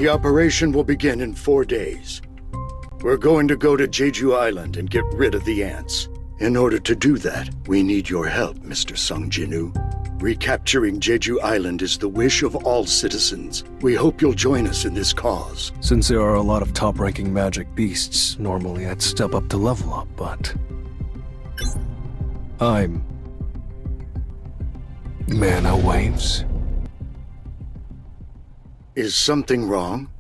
The operation will begin in 4 days. We're going to go to Jeju Island and get rid of the ants. In order to do that, we need your help, Mr. SungJinWoo. Recapturing Jeju Island is the wish of all citizens. We hope you'll join us in this cause. Since there are a lot of top-ranking magic beasts, normally I'd step up to level up, but... I'm... Mana waves? Is something wrong?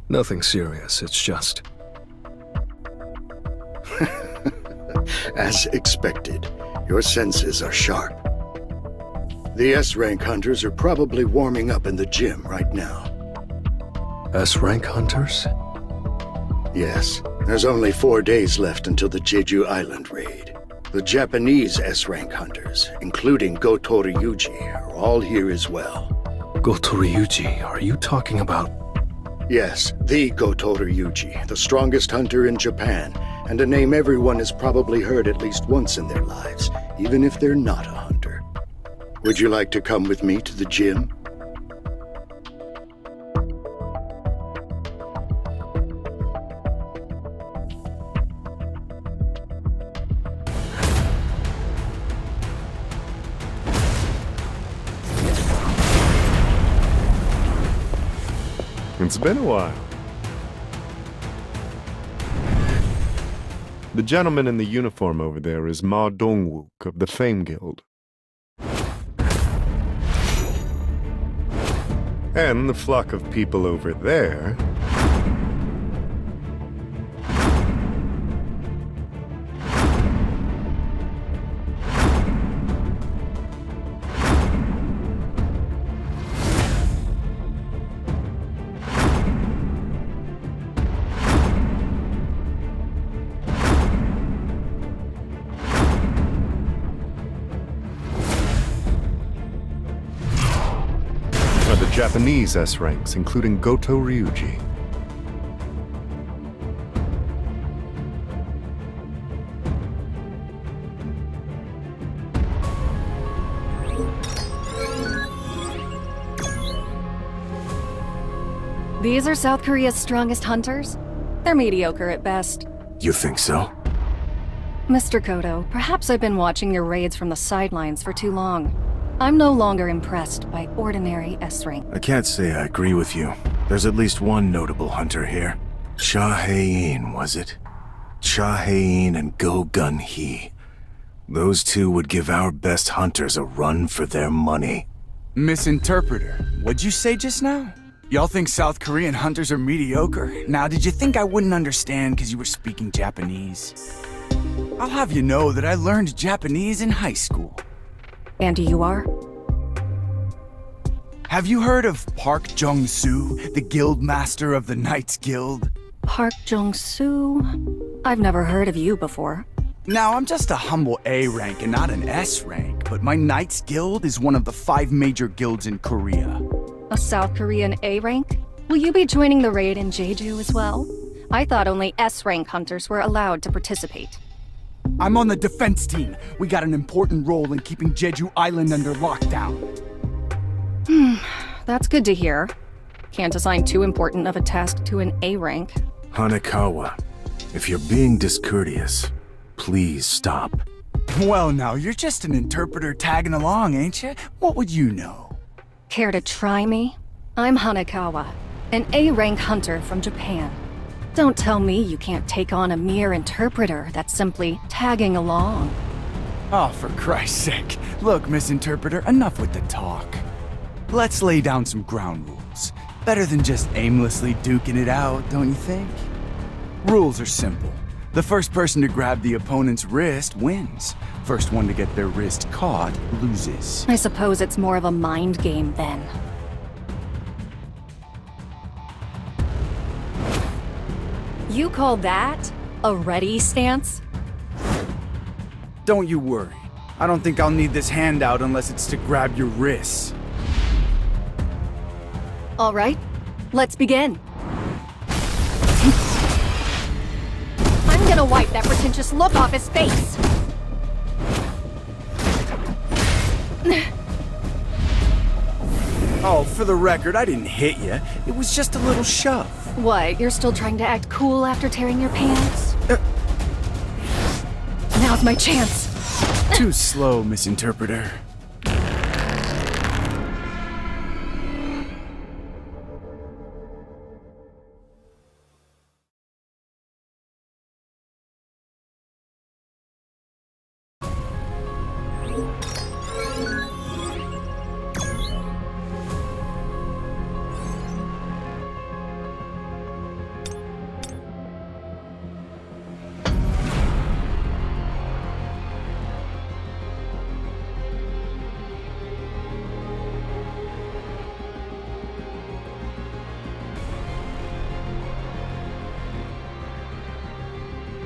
Nothing serious, it's just... As expected, your senses are sharp. The S-rank hunters are probably warming up in the gym right now. S-rank hunters? Yes, there's only 4 days left until the Jeju Island raid. The Japanese S-rank hunters, including Goto Ryuji, are all here as well. Goto Ryuji, are you talking about... Yes, the Goto Ryuji, the strongest hunter in Japan, and a name everyone has probably heard at least once in their lives, even if they're not a hunter. Would you like to come with me to the gym? It's been a while. The gentleman in the uniform over there is Ma Dongwook of the Fame Guild. And the flock of people over there... the Japanese S-ranks, including Goto Ryuji. These are South Korea's strongest hunters? They're mediocre at best. You think so? Mr. Goto, perhaps I've been watching your raids from the sidelines for too long. I'm no longer impressed by ordinary S-rank. I can't say I agree with you. There's at least one notable hunter here. Cha Hae-in, was it? Cha Hae-in and Go Gun Hee. Those two would give our best hunters a run for their money. Misinterpreter, what'd you say just now? Y'all think South Korean hunters are mediocre? Now, did you think I wouldn't understand because you were speaking Japanese? I'll have you know that I learned Japanese in high school. And you are? Have you heard of Park Jung-soo, the guild master of the Knights Guild? Park Jung-soo? I've never heard of you before. Now, I'm just a humble A rank and not an S rank, but my Knights Guild is one of the 5 major guilds in Korea. A South Korean A rank? Will you be joining the raid in Jeju as well? I thought only S rank hunters were allowed to participate. I'm on the defense team. We got an important role in keeping Jeju Island under lockdown. That's good to hear. Can't assign too important of a task to an A rank. Hanekawa, if you're being discourteous, please stop. Well now, you're just an interpreter tagging along, ain't you? What would you know? Care to try me? I'm Hanekawa, an A rank hunter from Japan. Don't tell me you can't take on a mere interpreter that's simply tagging along. Oh, for Christ's sake. Look, Misinterpreter, enough with the talk. Let's lay down some ground rules. Better than just aimlessly duking it out, don't you think? Rules are simple. The first person to grab the opponent's wrist wins. First one to get their wrist caught loses. I suppose it's more of a mind game then. You call that a ready stance? Don't you worry. I don't think I'll need this handout unless it's to grab your wrists. All right, let's begin. I'm gonna wipe that pretentious look off his face. Oh, for the record, I didn't hit you. It was just a little shove. What, you're still trying to act cool after tearing your pants? Now's my chance. Too slow, misinterpreter.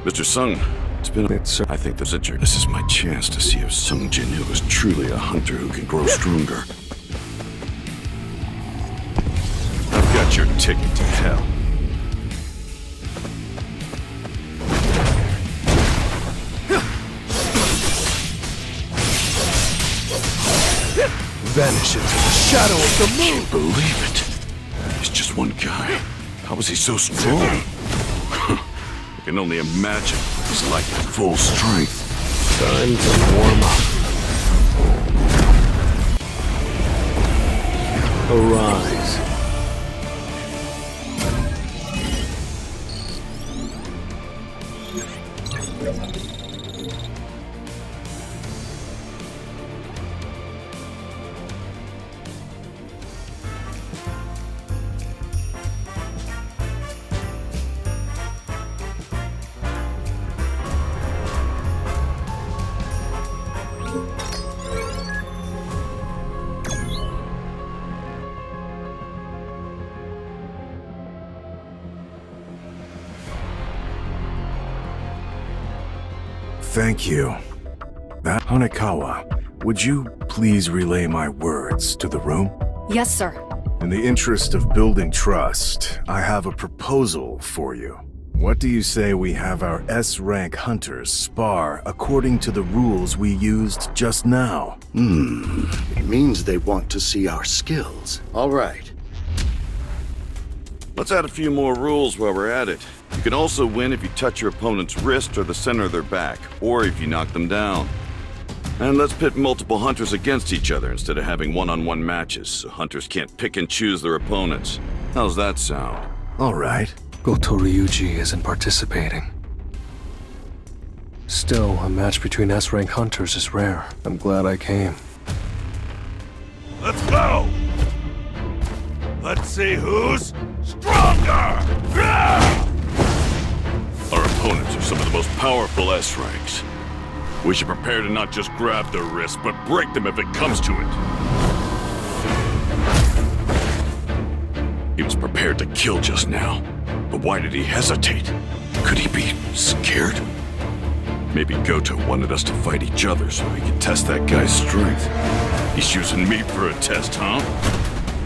Mr. Sung, it's been a bit, sir. I think this is my chance to see if SungJinWoo is truly a hunter who can grow stronger. I've got your ticket to hell. Vanish into the shadow of the moon! Can't believe it. He's just one guy. How is he so strong? I can only imagine what he's like at full strength. Time to warm up. Arise. Thank you. Hanekawa, would you please relay my words to the room? Yes, sir. In the interest of building trust, I have a proposal for you. What do you say we have our S-rank hunters spar according to the rules we used just now? It means they want to see our skills. All right. Let's add a few more rules while we're at it. You can also win if you touch your opponent's wrist or the center of their back, or if you knock them down. And let's pit multiple hunters against each other instead of having one-on-one matches, so hunters can't pick and choose their opponents. How's that sound? All right. Goto Ryuji isn't participating. Still, a match between S-rank hunters is rare. I'm glad I came. Let's go! Let's see who's stronger! Our opponents are some of the most powerful S-ranks. We should prepare to not just grab their wrists, but break them if it comes to it. He was prepared to kill just now, but why did he hesitate? Could he be scared? Maybe Goto wanted us to fight each other so he could test that guy's strength. He's using me for a test, huh?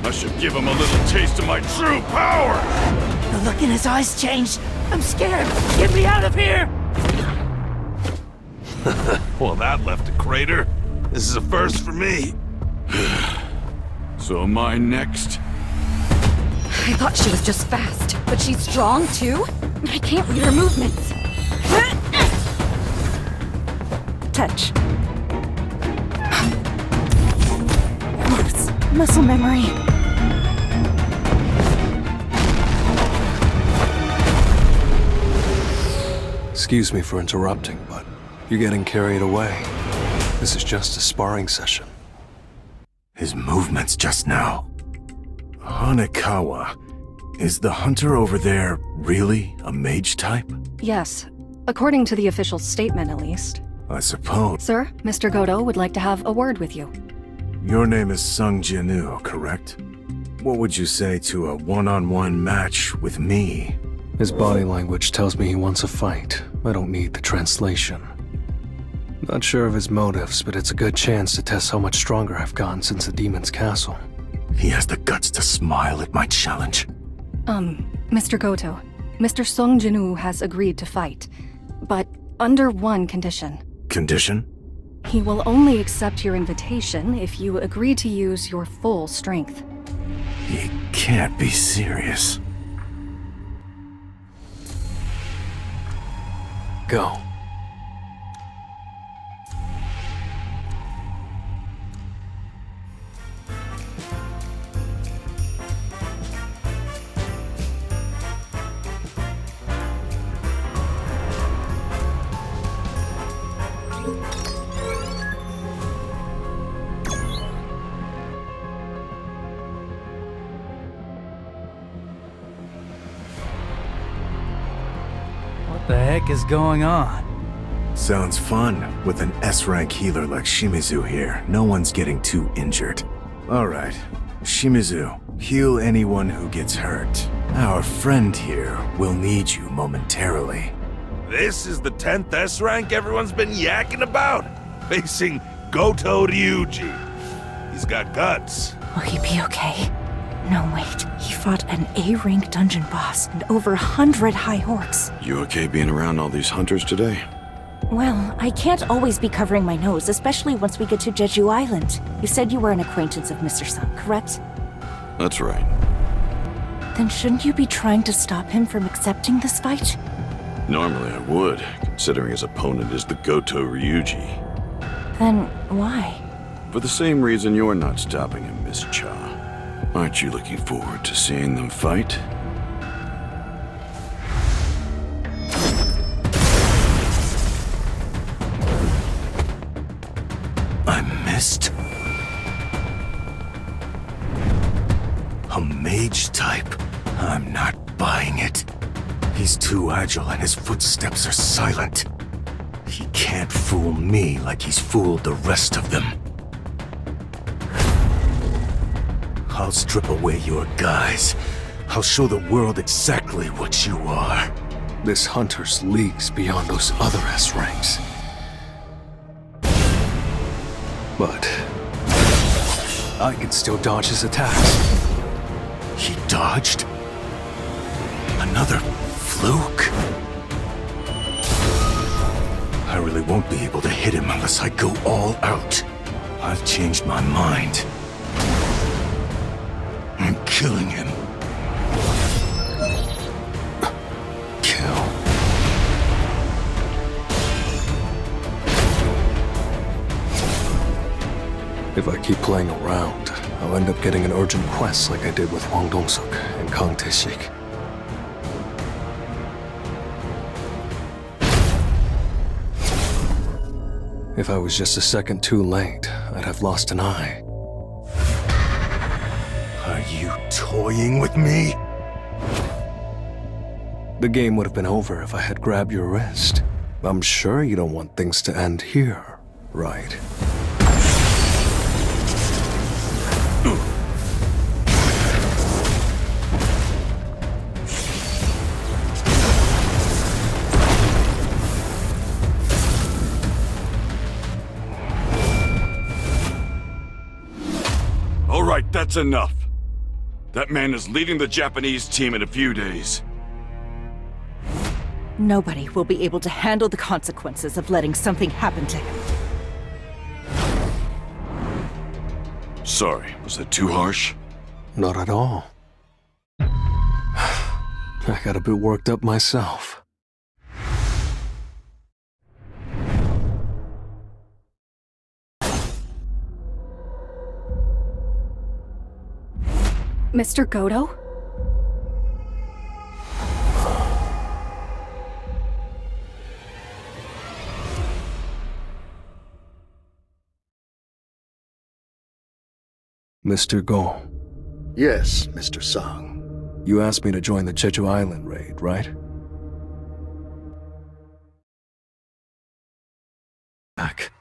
I should give him a little taste of my true power! The look in his eyes changed. I'm scared. Get me out of here! Well, that left a crater. This is a first for me. So am I next? I thought she was just fast, but she's strong too? I can't read her movements. Touch. Oops, muscle memory. Excuse me for interrupting, but you're getting carried away. This is just a sparring session. His movements just now. Hanekawa, is the hunter over there really a mage type? Yes, according to the official statement at least. I suppose. Sir, Mr. Goto would like to have a word with you. Your name is SungJinWoo, correct? What would you say to a one-on-one match with me? His body language tells me he wants a fight. I don't need the translation. Not sure of his motives, but it's a good chance to test how much stronger I've gotten since the demon's castle. He has the guts to smile at my challenge. Mr. Goto, Mr. SungJinWoo has agreed to fight, but under one condition. Condition? He will only accept your invitation if you agree to use your full strength. You can't be serious. Go. What the heck is going on? Sounds fun. With an S-rank healer like Shimizu here, no one's getting too injured. Alright, Shimizu, heal anyone who gets hurt. Our friend here will need you momentarily. This is the 10th S rank everyone's been yakking about. Facing Goto Ryuji. He's got guts. Will he be okay? No, wait. He fought an A-rank dungeon boss and over 100 high orcs. You okay being around all these hunters today? Well, I can't always be covering my nose, especially once we get to Jeju Island. You said you were an acquaintance of Mr. Sung, correct? That's right. Then shouldn't you be trying to stop him from accepting this fight? Normally I would, considering his opponent is the Goto Ryuji. Then why? For the same reason you're not stopping him, Miss Cha. Aren't you looking forward to seeing them fight? I missed? A mage type? I'm not buying it. He's too agile and his footsteps are silent. He can't fool me like he's fooled the rest of them. I'll strip away your guise. I'll show the world exactly what you are. This hunter's leagues beyond those other S ranks. But I can still dodge his attacks. He dodged? Another fluke? I really won't be able to hit him unless I go all out. I've changed my mind. I'm killing him. Kill. If I keep playing around, I'll end up getting an urgent quest like I did with Hwang Dong-suk and Kang Tae-sik. If I was just a second too late, I'd have lost an eye. Are you toying with me? The game would have been over if I had grabbed your wrist. I'm sure you don't want things to end here, right? All right, that's enough. That man is leading the Japanese team in a few days. Nobody will be able to handle the consequences of letting something happen to him. Sorry, was that too harsh? Not at all. I got a bit worked up myself. Mr. Goto? Mr. Go, Yes, Mr. Sung. you asked me to join the Jeju Island raid, right? Back.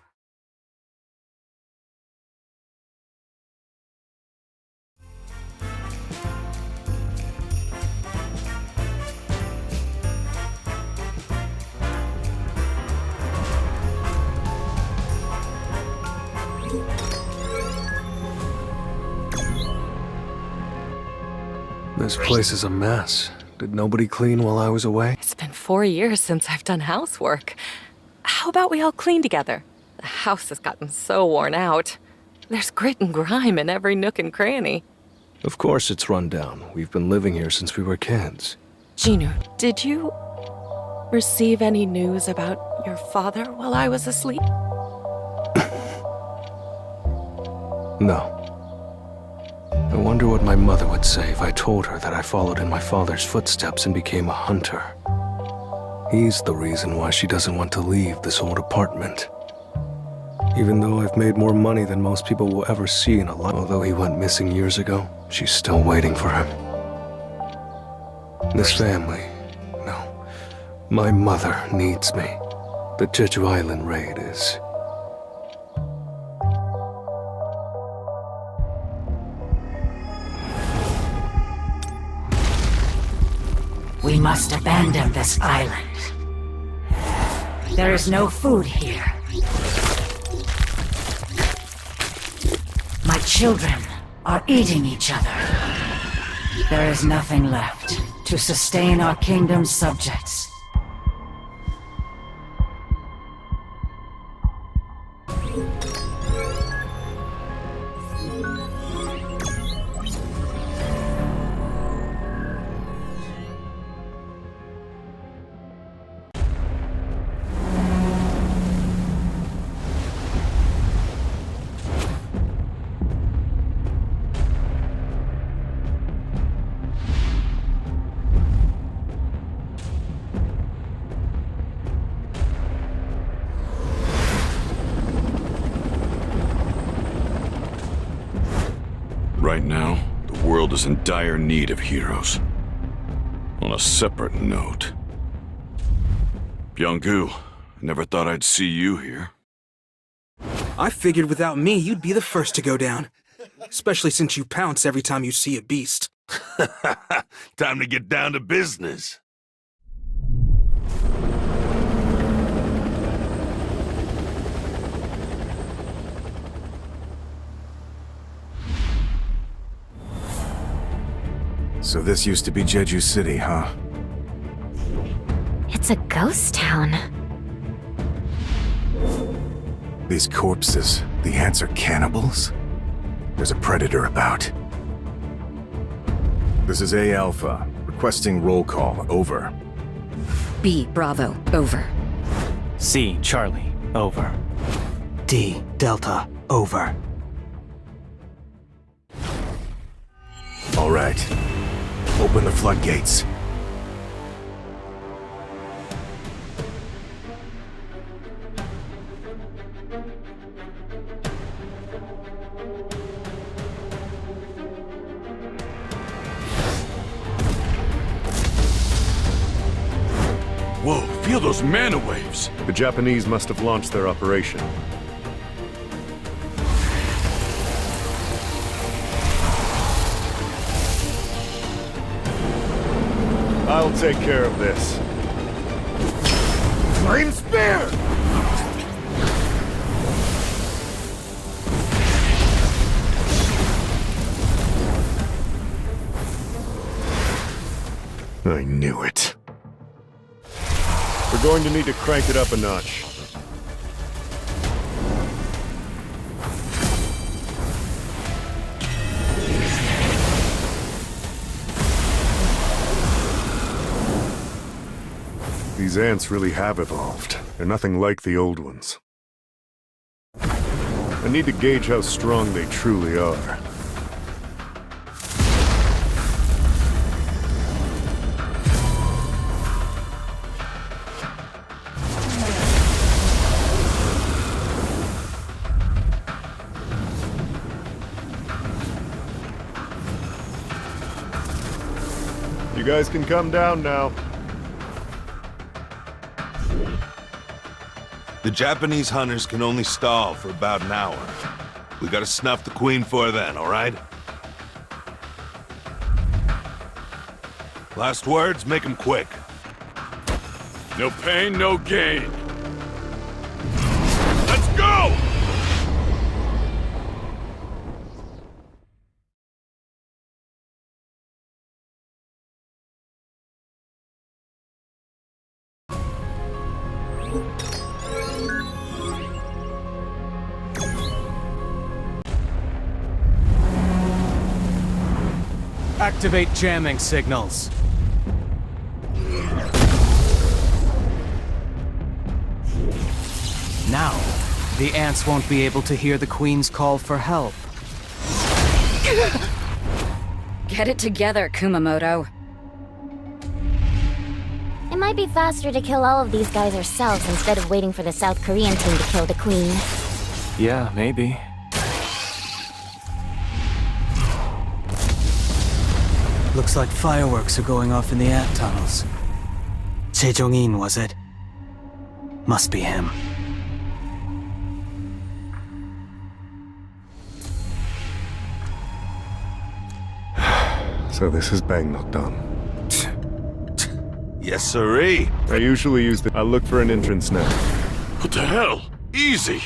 This place is a mess. Did nobody clean while I was away? It's been 4 years since I've done housework. How about we all clean together? The house has gotten so worn out. There's grit and grime in every nook and cranny. Of course it's run down. We've been living here since we were kids. Jinwoo, did you receive any news about your father while I was asleep? No. I wonder what my mother would say if I told her that I followed in my father's footsteps and became a hunter. He's the reason why she doesn't want to leave this old apartment. Even though I've made more money than most people will ever see in a life. Although he went missing years ago, she's still waiting for him. This family, no, my mother needs me. The Jeju Island raid is... We must abandon this island. There is no food here. My children are eating each other. There is nothing left to sustain our kingdom's subjects. Right now, the world is in dire need of heroes. On a separate note, Byung-gu, I never thought I'd see you here. I figured without me, you'd be the first to go down. Especially since you pounce every time you see a beast. Time to get down to business. So this used to be Jeju City, huh? It's a ghost town. These corpses, the ants are cannibals? There's a predator about. This is A Alpha, requesting roll call, over. B Bravo, over. C Charlie, over. D Delta, over. All right. Open the floodgates. Whoa, feel those mana waves! The Japanese must have launched their operation. I'll take care of this. Flame spear! I knew it. We're going to need to crank it up a notch. These ants really have evolved. They're nothing like the old ones. I need to gauge how strong they truly are. You guys can come down now. The Japanese hunters can only stall for about an hour. We gotta snuff the queen for then, all right? Last words, make them quick. No pain, no gain. Let's go! Activate jamming signals. Now, the ants won't be able to hear the Queen's call for help. Get it together, Kumamoto. It might be faster to kill all of these guys ourselves instead of waiting for the South Korean team to kill the Queen. Yeah, maybe. Looks like fireworks are going off in the ant tunnels. Sejong-in, was it? Must be him. So this is Bang Nokdam. Yes, sirree. I usually use the... I'll look for an entrance now. What the hell? Easy!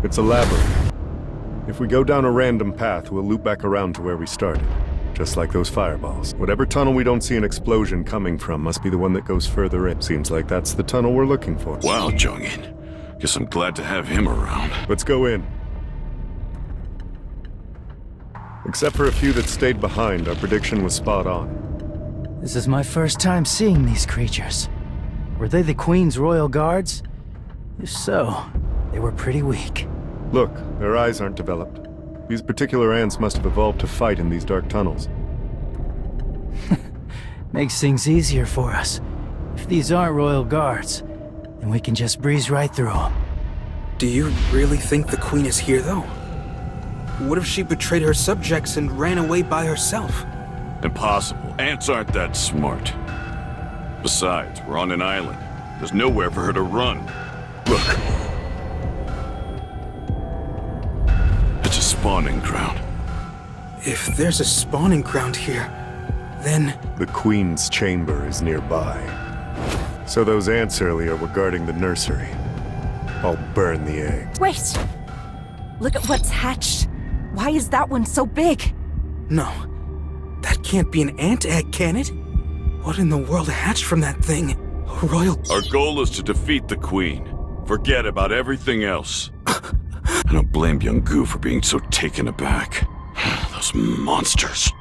It's a labyrinth. If we go down a random path, we'll loop back around to where we started. Just like those fireballs. Whatever tunnel we don't see an explosion coming from must be the one that goes further in. Seems like that's the tunnel we're looking for. Wow, Jung-in. Guess I'm glad to have him around. Let's go in. Except for a few that stayed behind, our prediction was spot on. This is my first time seeing these creatures. Were they the Queen's royal guards? If so, they were pretty weak. Look, their eyes aren't developed. These particular ants must have evolved to fight in these dark tunnels. Makes things easier for us. If these aren't royal guards, then we can just breeze right through them. Do you really think the Queen is here, though? What if she betrayed her subjects and ran away by herself? Impossible. Ants aren't that smart. Besides, we're on an island. There's nowhere for her to run. Look. It's a spawning ground. If there's a spawning ground here, then... The Queen's chamber is nearby. So those ants earlier were guarding the nursery. I'll burn the eggs. Wait! Look at what's hatched. Why is that one so big? No. That can't be an ant egg, can it? What in the world hatched from that thing? A royal... Our goal is to defeat the Queen. Forget about everything else. I don't blame young Gu for being so taken aback. Those monsters.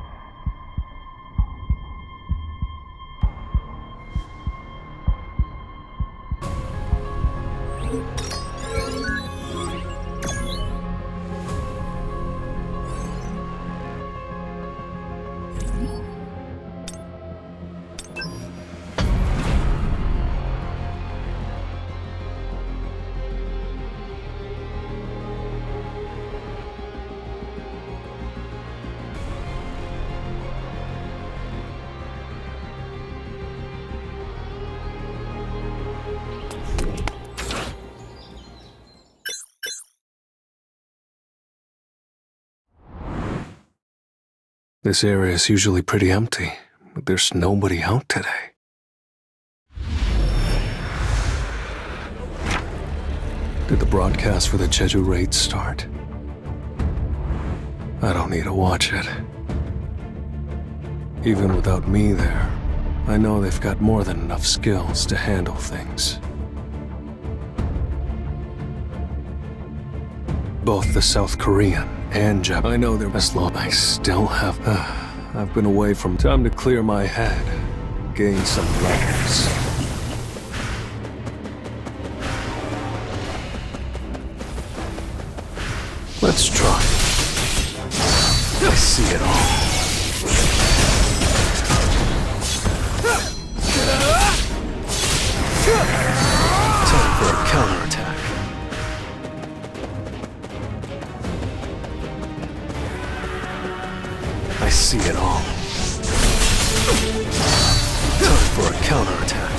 This area is usually pretty empty, but there's nobody out today. Did the broadcast for the Jeju raid start? I don't need to watch it. Even without me there, I know they've got more than enough skills to handle things. Both the South Korean and Japanese. I know they're best long. I still have... I've been away from time to clear my head, gain some levels. Let's try. I see it all. Time for a counterattack. I see it all. Time for a counterattack.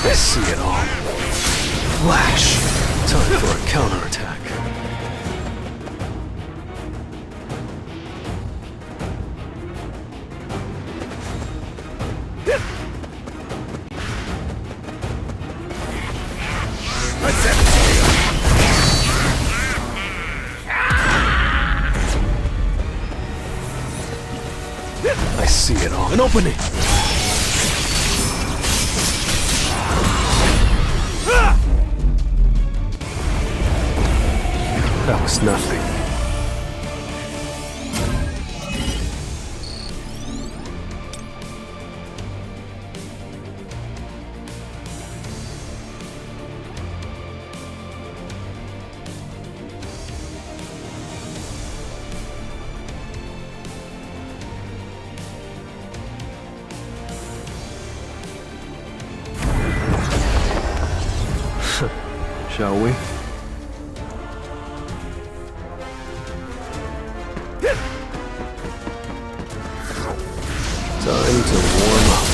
I see it all. Flash. Time for a counterattack. I see it all. An opening! That was nothing. Shall we? Time to warm up.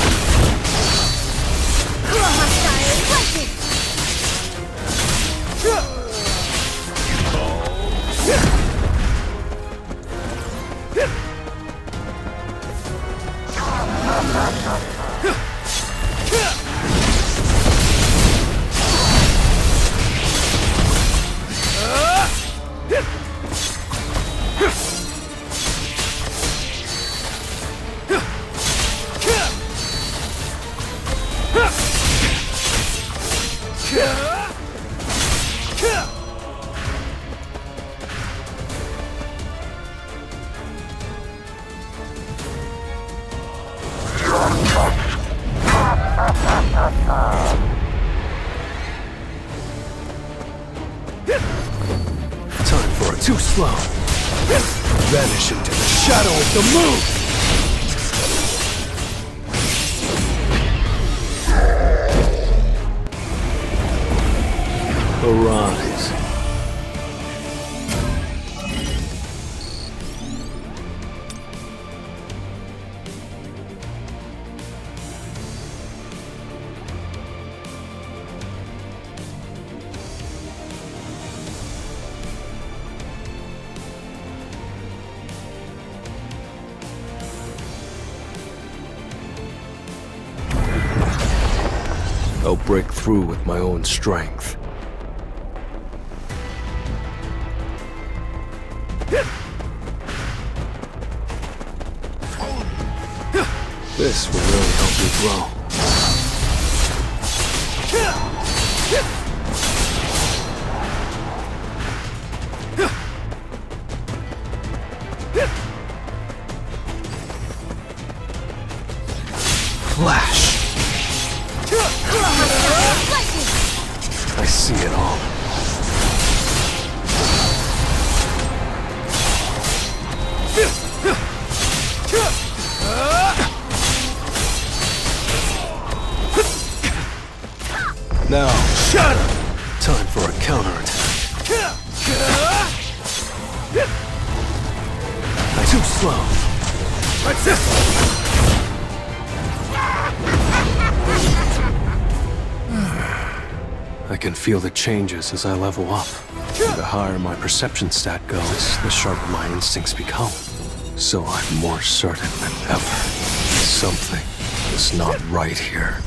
Time for a too slow. Vanish into the shadow of the moon! Arise. I'll break through with my own strength. This will really help me grow. Flash! I see it all. Now, shut up! Time for a counterattack. Too slow. That's it! I can feel the changes as I level up. The higher my perception stat goes, the sharper my instincts become. So I'm more certain than ever. Something is not right here.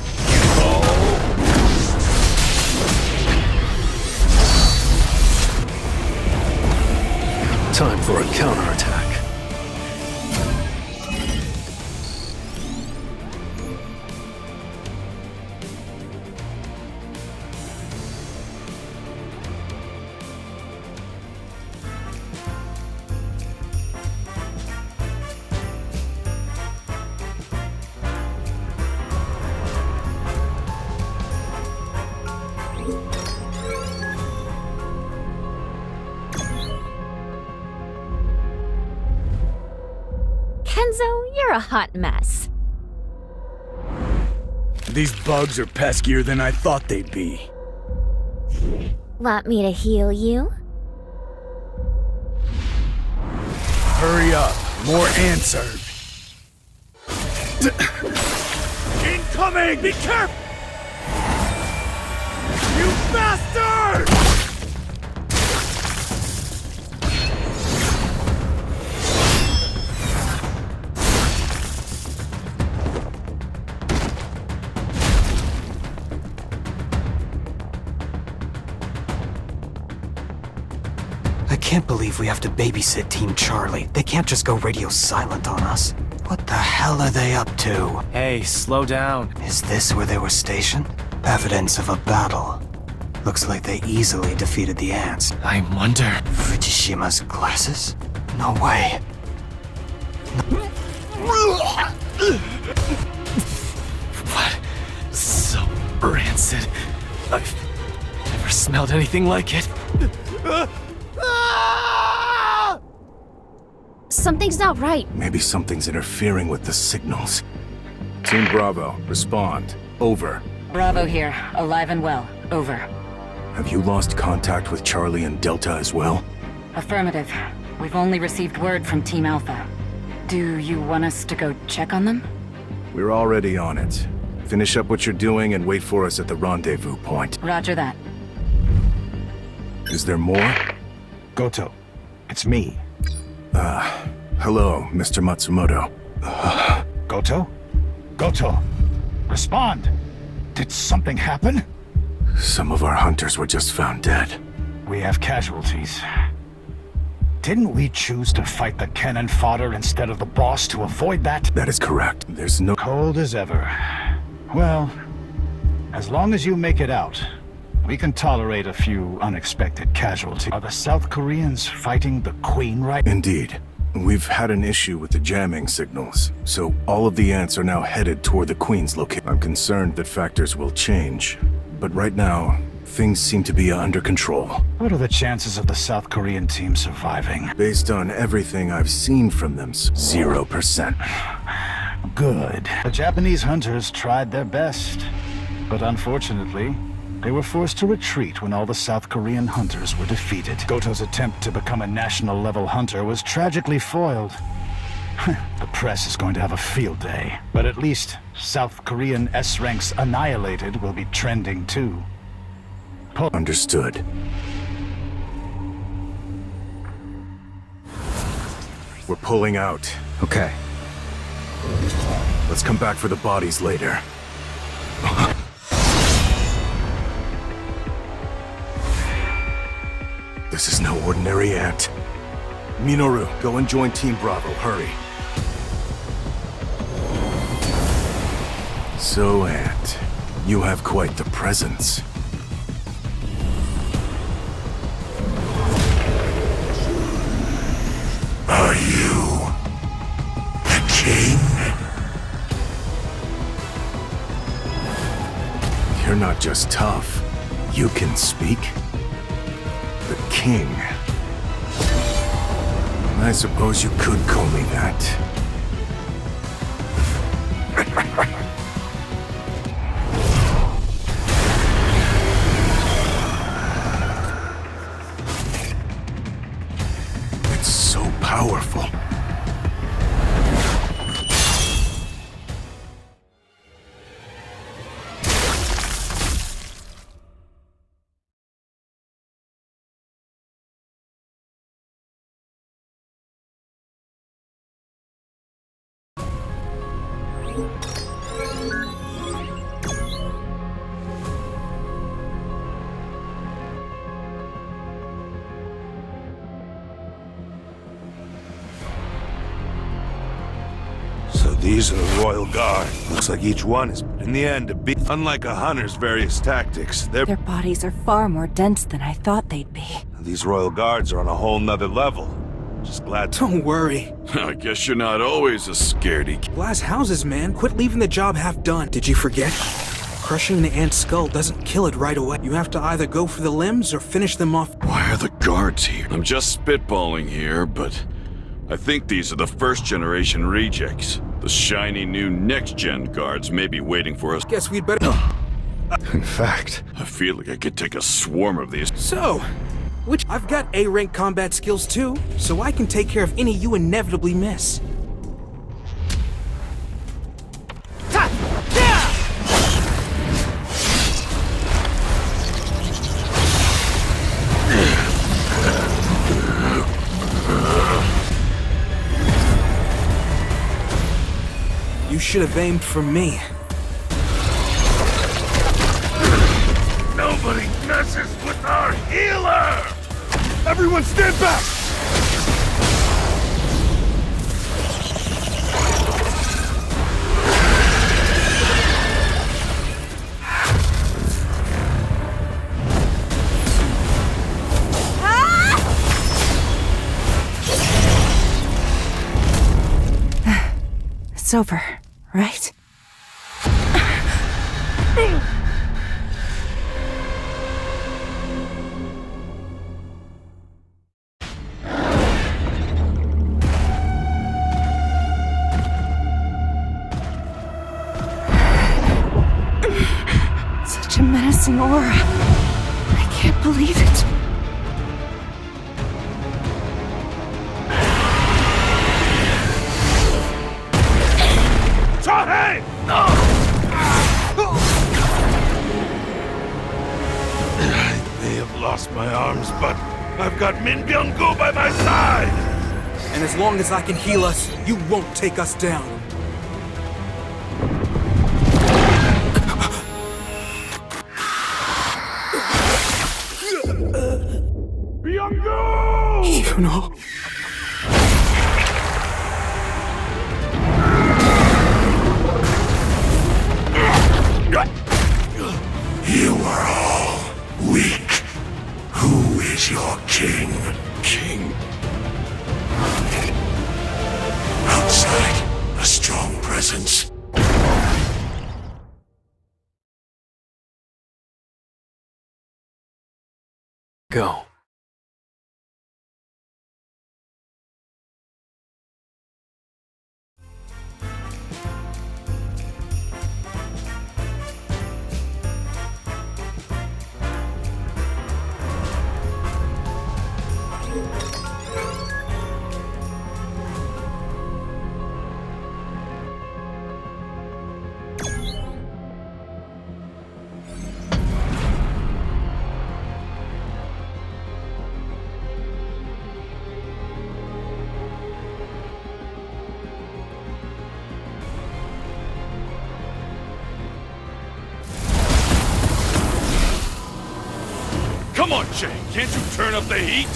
Time for a counterattack. Kenzo, you're a hot mess. These bugs are peskier than I thought they'd be. Want me to heal you? Hurry up. More answered. Incoming! Be careful! You bastard! I can't believe we have to babysit Team Charlie. They can't just go radio silent on us. What the hell are they up to? Hey, slow down. Is this where they were stationed? Evidence of a battle. Looks like they easily defeated the ants. I wonder... Fujishima's glasses? No way. What? So rancid. I've never smelled anything like it. Something's not right. Maybe something's interfering with the signals. Team Bravo, respond. Over. Bravo here, alive and well. Over. Have you lost contact with Charlie and Delta as well? Affirmative. We've only received word from Team Alpha. Do you want us to go check on them? We're already on it. Finish up what you're doing and wait for us at the rendezvous point. Roger that. Is there more? Goto, it's me. Hello, Mr. Matsumoto. Goto? Goto, respond! Did something happen? Some of our hunters were just found dead. We have casualties. Didn't we choose to fight the cannon fodder instead of the boss to avoid that? That is correct. There's no... Cold as ever. Well, as long as you make it out, we can tolerate a few unexpected casualties. Are the South Koreans fighting the Queen right? Indeed. We've had an issue with the jamming signals, so all of the ants are now headed toward the Queen's location. I'm concerned that factors will change, but right now, things seem to be under control. What are the chances of the South Korean team surviving? Based on everything I've seen from them, 0%. Good. The Japanese hunters tried their best, but unfortunately, they were forced to retreat when all the South Korean hunters were defeated. Goto's attempt to become a national-level hunter was tragically foiled. The press is going to have a field day, but at least South Korean S-ranks annihilated will be trending too. Understood. We're pulling out. Okay. Let's come back for the bodies later. This is no ordinary ant. Minoru, go and join Team Bravo, hurry. So, Ant, you have quite the presence. Are you the king? You're not just tough, you can speak? The king. I suppose you could call me that. It's so powerful. So these are the Royal Guard. Looks like each one is, in the end, a beat. Unlike a hunter's various tactics, Their bodies are far more dense than I thought they'd be. these Royal Guards are on a whole nother level. Just glad to... Don't worry. I guess you're not always a scaredy. Glass houses, man. Quit leaving the job half done. Did you forget? Crushing the ant's skull doesn't kill it right away. You have to either go for the limbs or finish them off. Why are the guards here? I'm just spitballing here, but I think these are the first-generation rejects. The shiny new next-gen guards may be waiting for us. Guess we'd better... In fact, I feel like I could take a swarm of these. So, I've got A-rank combat skills too, so I can take care of any you inevitably miss. You should have aimed for me. Nobody messes with our healer! Everyone stand back! It's over, right? Such a menacing aura. I can't believe it. Chahei! I may have lost my arms, but I've got Min Byung-gu by my side! And as long as I can heal us, you won't take us down. Byung-gu! You know... You are all weak. Who is your king? King? Outside, a strong presence. Go. Come on, Jay, can't you turn up the heat?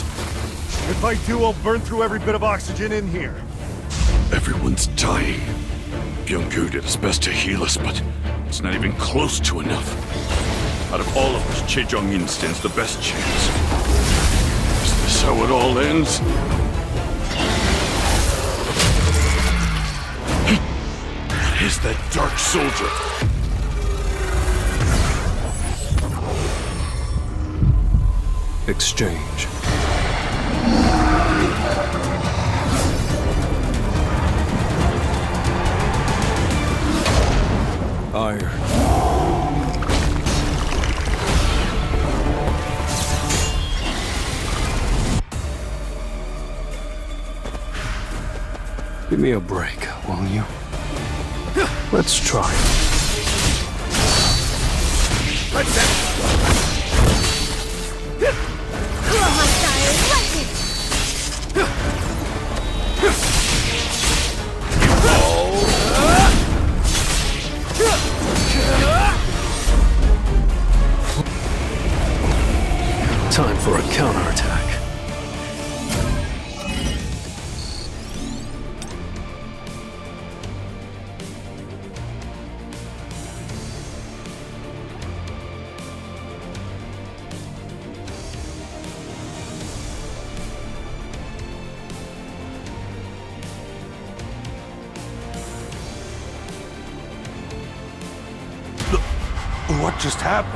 If I do, I'll burn through every bit of oxygen in here. Everyone's dying. Byung-gu did his best to heal us, but it's not even close to enough. Out of all of us, Chae Jong-in stands the best chance. Is this how it all ends? What is that dark soldier? Exchange. Iron. Give me a break, will you? Let's try. Let's end. Time for a counterattack. What just happened?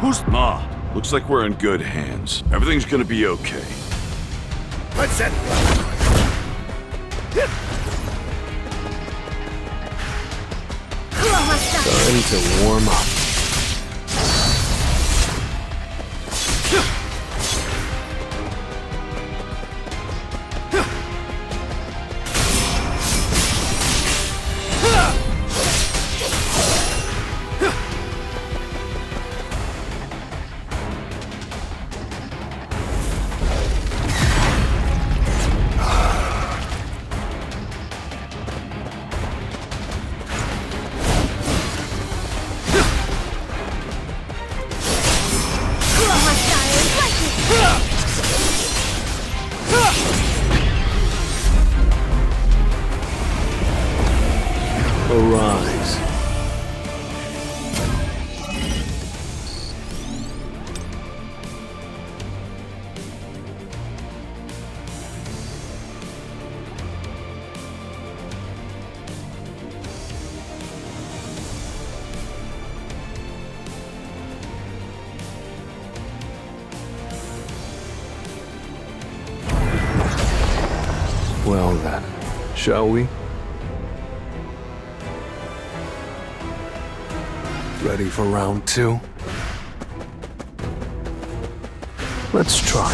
Who's... Ma, looks like we're in good hands. Everything's gonna be okay. Let's end. Time to warm up. Arise. Well then, shall we? Ready for round two? let's try.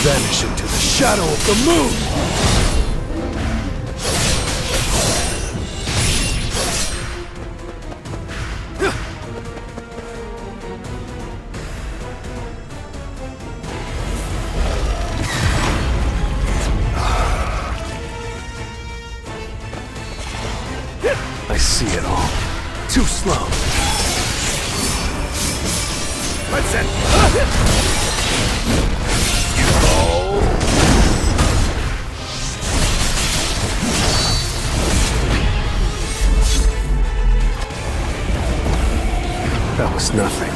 Vanish into the shadow of the moon! I see it all. Too slow. Let's end. That was nothing.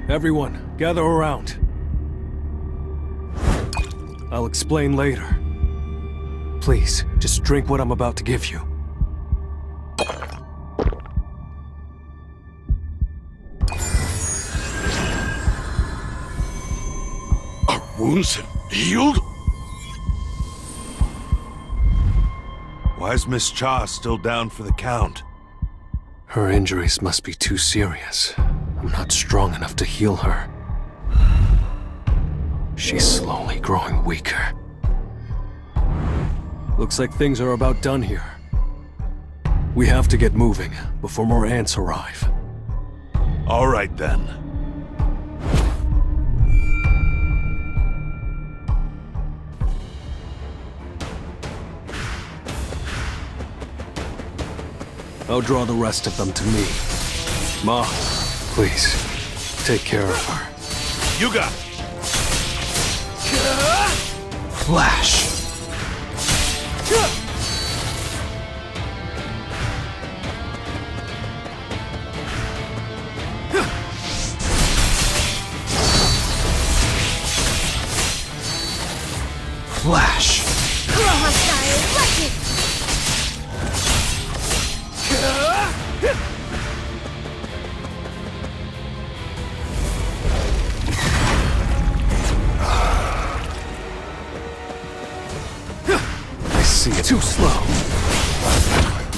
Everyone, gather around. I'll explain later. Please, just drink what I'm about to give you. Our wounds have healed? Why's Miss Cha still down for the count? Her injuries must be too serious. I'm not strong enough to heal her. She's slowly growing weaker. Looks like things are about done here. We have to get moving before more ants arrive. All right then. I'll draw the rest of them to me. Ma, please, take care of her. You got it. Flash! Flash! I see it. Too slow.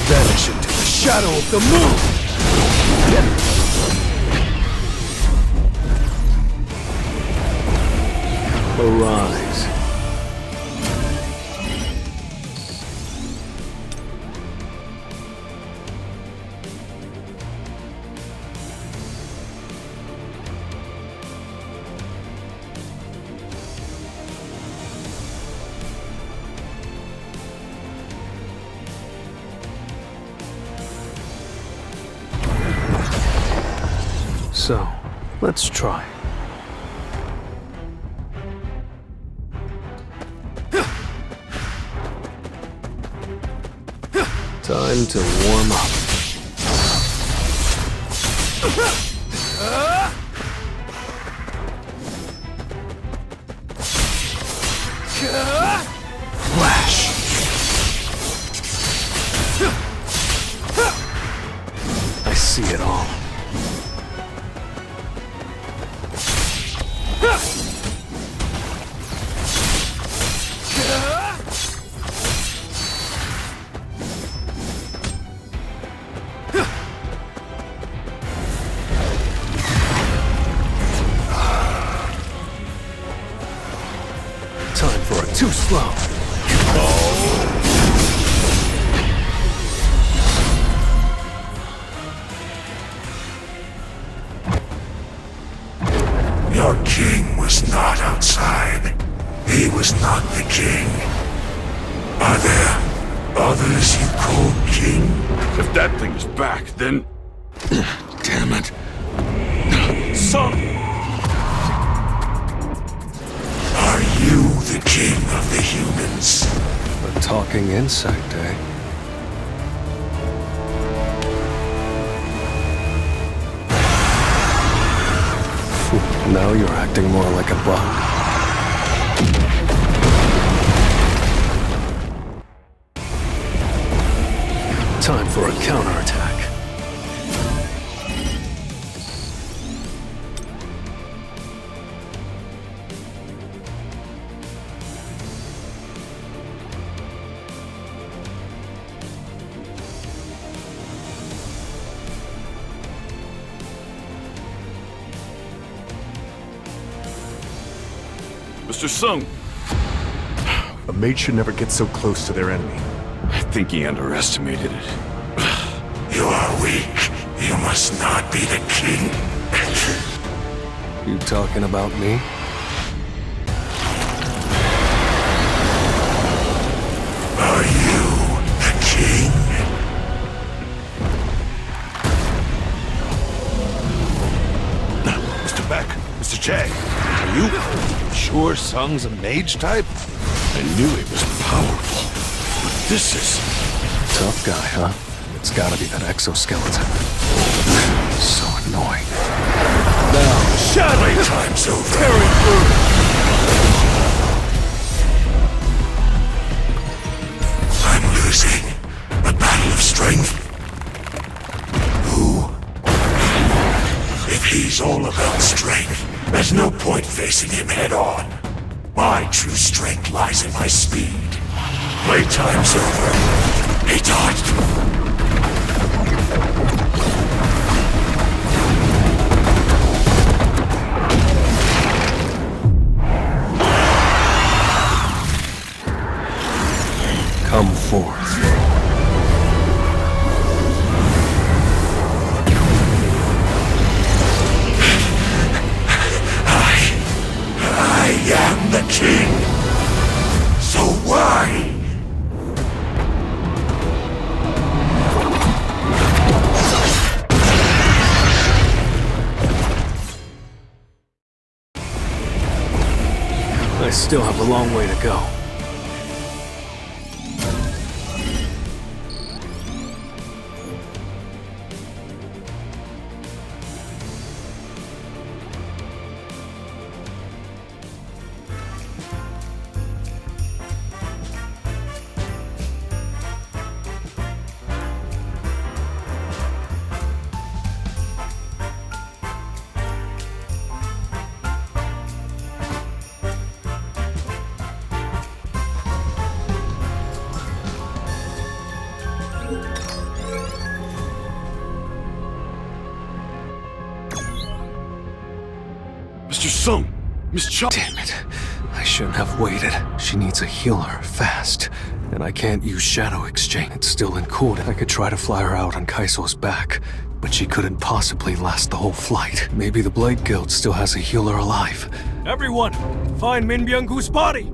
Vanish into the shadow of the moon! Arise. So, let's try. Time to warm up. Flash! I see it all. Others you call king? If that thing is back, then... Damn it. Sung! Are you the king of the humans? A talking insect, eh? Now you're acting more like a bug. Time for a counterattack. Mr. Sung! A mage should never get so close to their enemy. I think he underestimated it. You are weak. You must not be the king. You talking about me? Are you the king? Mr. Beck, Mr. Che, are you sure Sung's a mage type? I knew he was powerful, but this is... Tough guy, huh? It's gotta be that exoskeleton. So annoying. Now, shadow time's over. tearing through! I'm losing. A battle of strength. Who? If he's all about strength, there's no point facing him head on. My true strength lies in my speed. Playtime's over. He dodged. Come forth. I am the king. So why? I still have a long way to go. Mr. Sung! Miss Cha— Damn it. I shouldn't have waited. She needs a healer, fast. And I can't use Shadow Exchange. It's still in code. I could try to fly her out on Kaiso's back, but she couldn't possibly last the whole flight. Maybe the Blade Guild still has a healer alive. Everyone, find Min Byung-gu's body!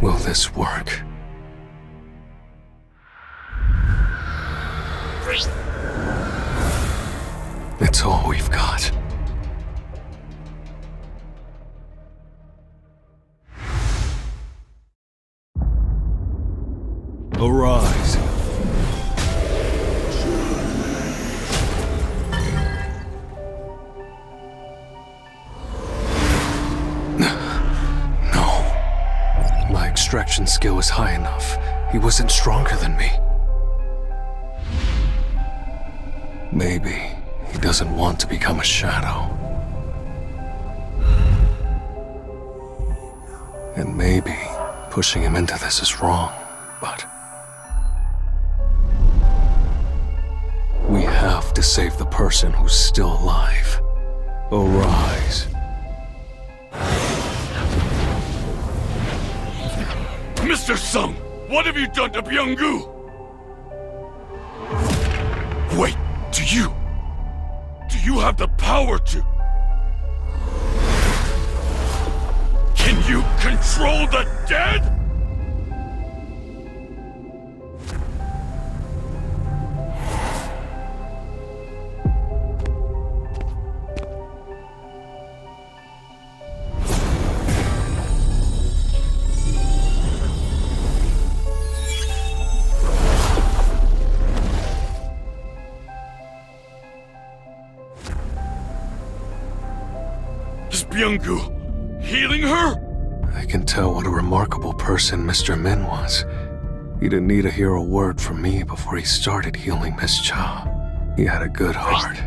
Will this work? It's all we've got. Arise. No. My extraction skill is high enough. He wasn't stronger than me. Maybe he doesn't want to become a shadow. And maybe pushing him into this is wrong, but we have to save the person who's still alive. Arise. Mr. Sung! What have you done to Byung-gu? Wait, do you have the power to... mean you control the dead? Is Byung-gu healing her? I can tell what a remarkable person Mr. Min was. He didn't need to hear a word from me before he started healing Miss Cha. He had a good heart.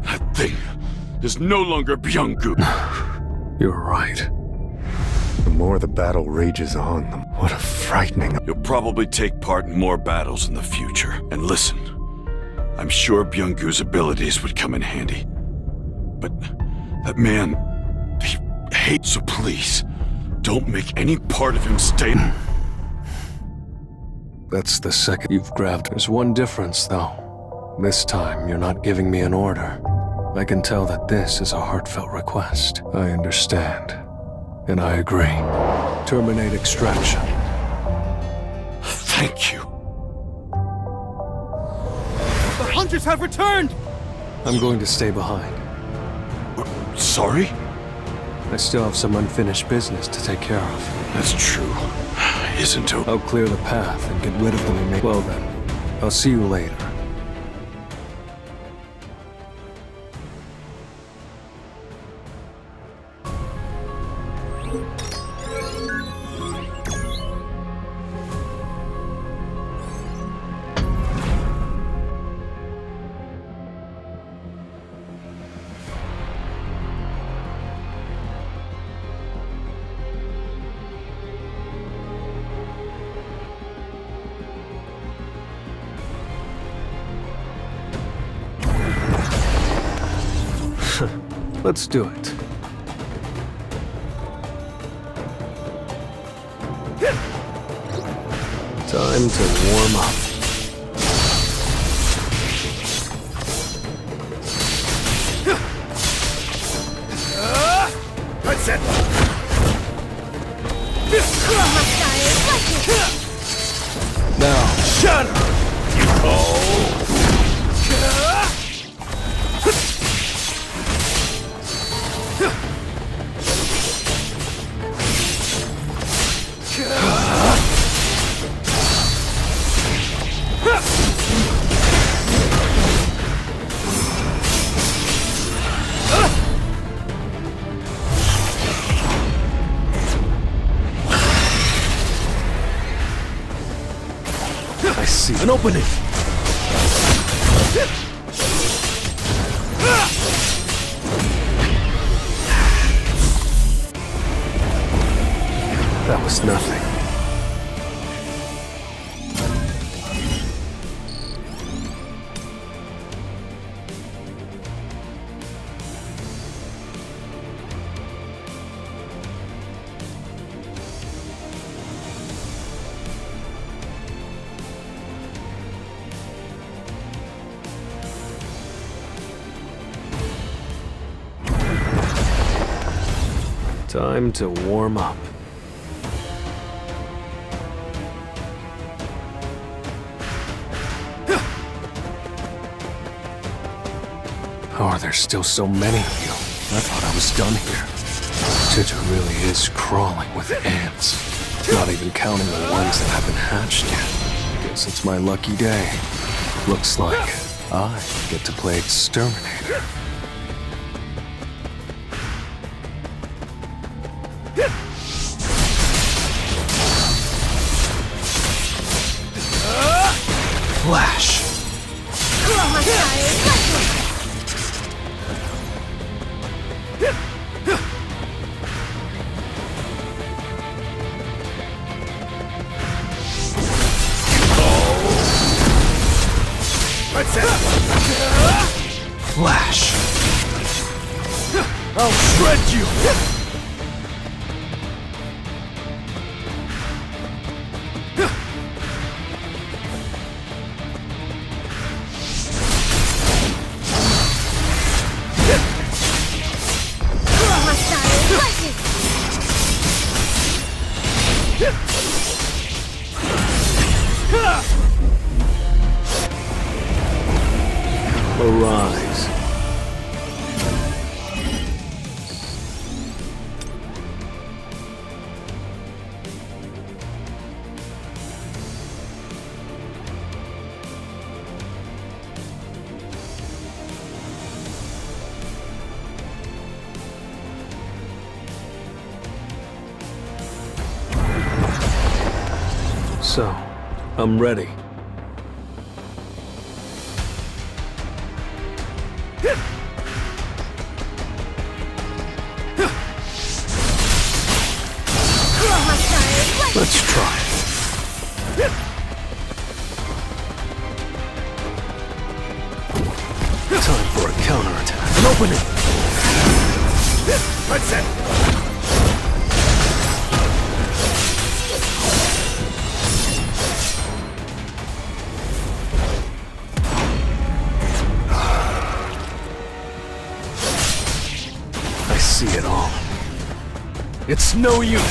That thing is no longer Byung-gu. You're right. The more the battle rages on, what a frightening... You'll probably take part in more battles in the future. And listen, I'm sure Byung-gu's abilities would come in handy. But that man, he hates, so please, don't make any part of him stay. That's the second you've grabbed. There's one difference, though. This time, you're not giving me an order. I can tell that this is a heartfelt request. I understand. And I agree. Terminate extraction. Thank you. The hunters have returned! I'm going to stay behind. Sorry? I still have some unfinished business to take care of. That's true. Isn't it? I'll clear the path and get rid of the remaining. Well then, I'll see you later. Let's do it. Time to warm up. That's it! Now, shut up! Oh! I see an opening. That was nothing. Time to warm up. How are there still so many of you? I thought I was done here. Jeju really is crawling with ants. Not even counting the ones that haven't hatched yet. Guess it's my lucky day. Looks like I get to play Exterminator. Flash! Flash! I'll shred you! So, I'm ready. Let's try. Time for a counterattack. An opening! That's it! I see it all. It's no use!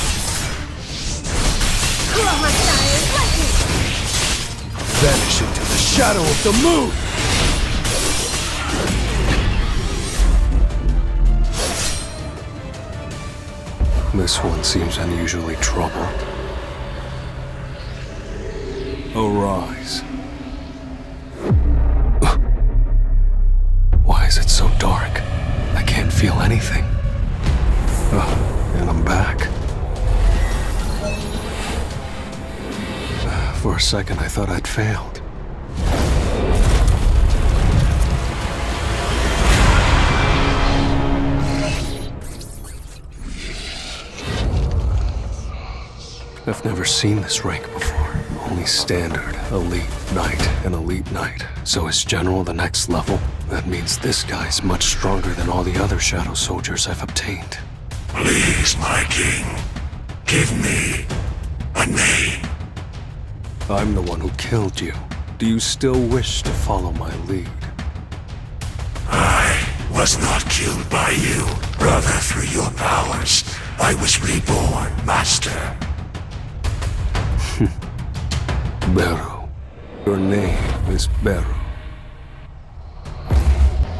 Vanish into the shadow of the moon! This one seems unusually troubled. Arise. Why is it so dark? I can't feel anything. And I'm back. For a second, I thought I'd failed. I've never seen this rank before. Only standard, elite knight, and elite knight. So is general the next level? That means this guy's much stronger than all the other shadow soldiers I've obtained. Please, my king, give me a name. I'm the one who killed you. Do you still wish to follow my lead? I was not killed by you. Rather, through your powers, I was reborn, master. Beru. Your name is Beru.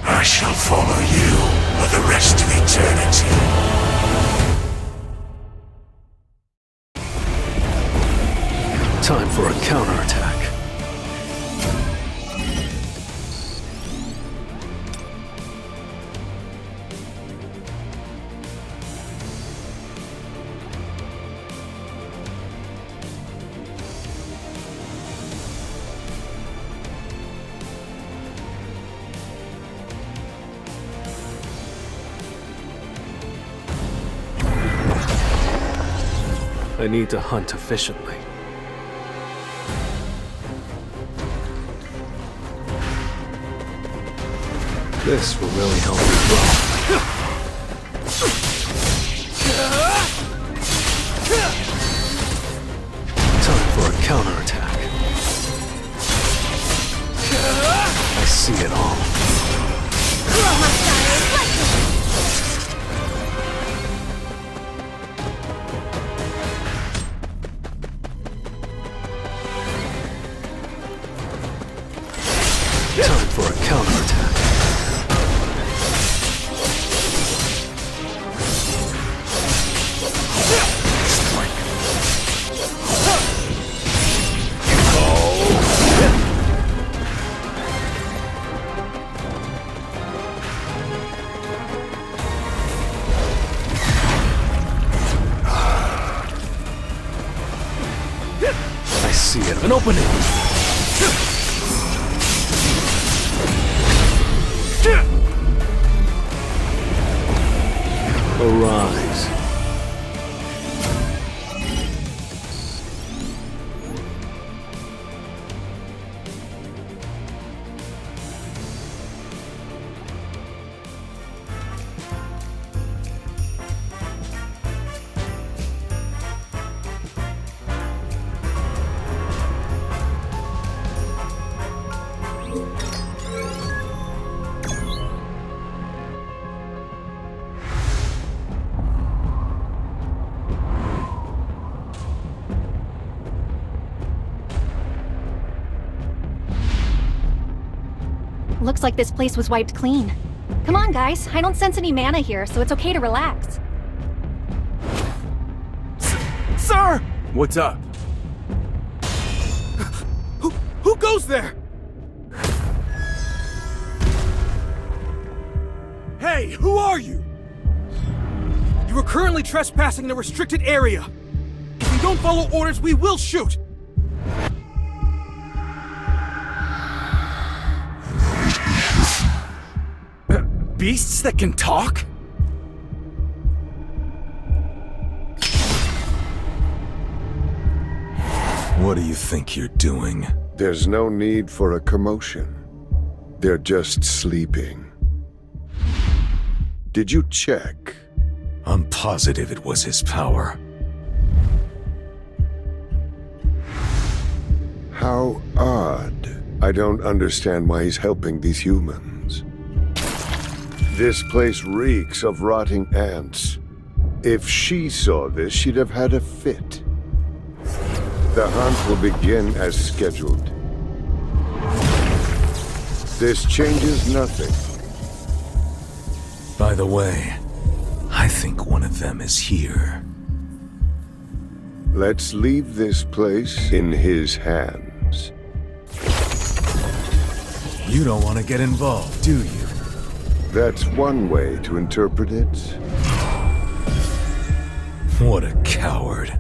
I shall follow you for the rest of eternity. Time for a counterattack. I need to hunt efficiently. This will really help me grow. Time for a counterattack. I see it all. Time for a counterattack. I see it. An opening. Arise. Looks like this place was wiped clean. Come on, guys. I don't sense any mana here, so it's okay to relax. Sir! What's up? Who goes there? Hey, who are you? You are currently trespassing in a restricted area. If you don't follow orders, we will shoot! beasts that can talk? What do you think you're doing? There's no need for a commotion. They're just sleeping. Did you check? I'm positive it was his power. How odd. I don't understand why he's helping these humans. This place reeks of rotting ants. If she saw this, she'd have had a fit. The hunt will begin as scheduled. This changes nothing. By the way, I think one of them is here. Let's leave this place in his hands. You don't want to get involved, do you? That's one way to interpret it. What a coward.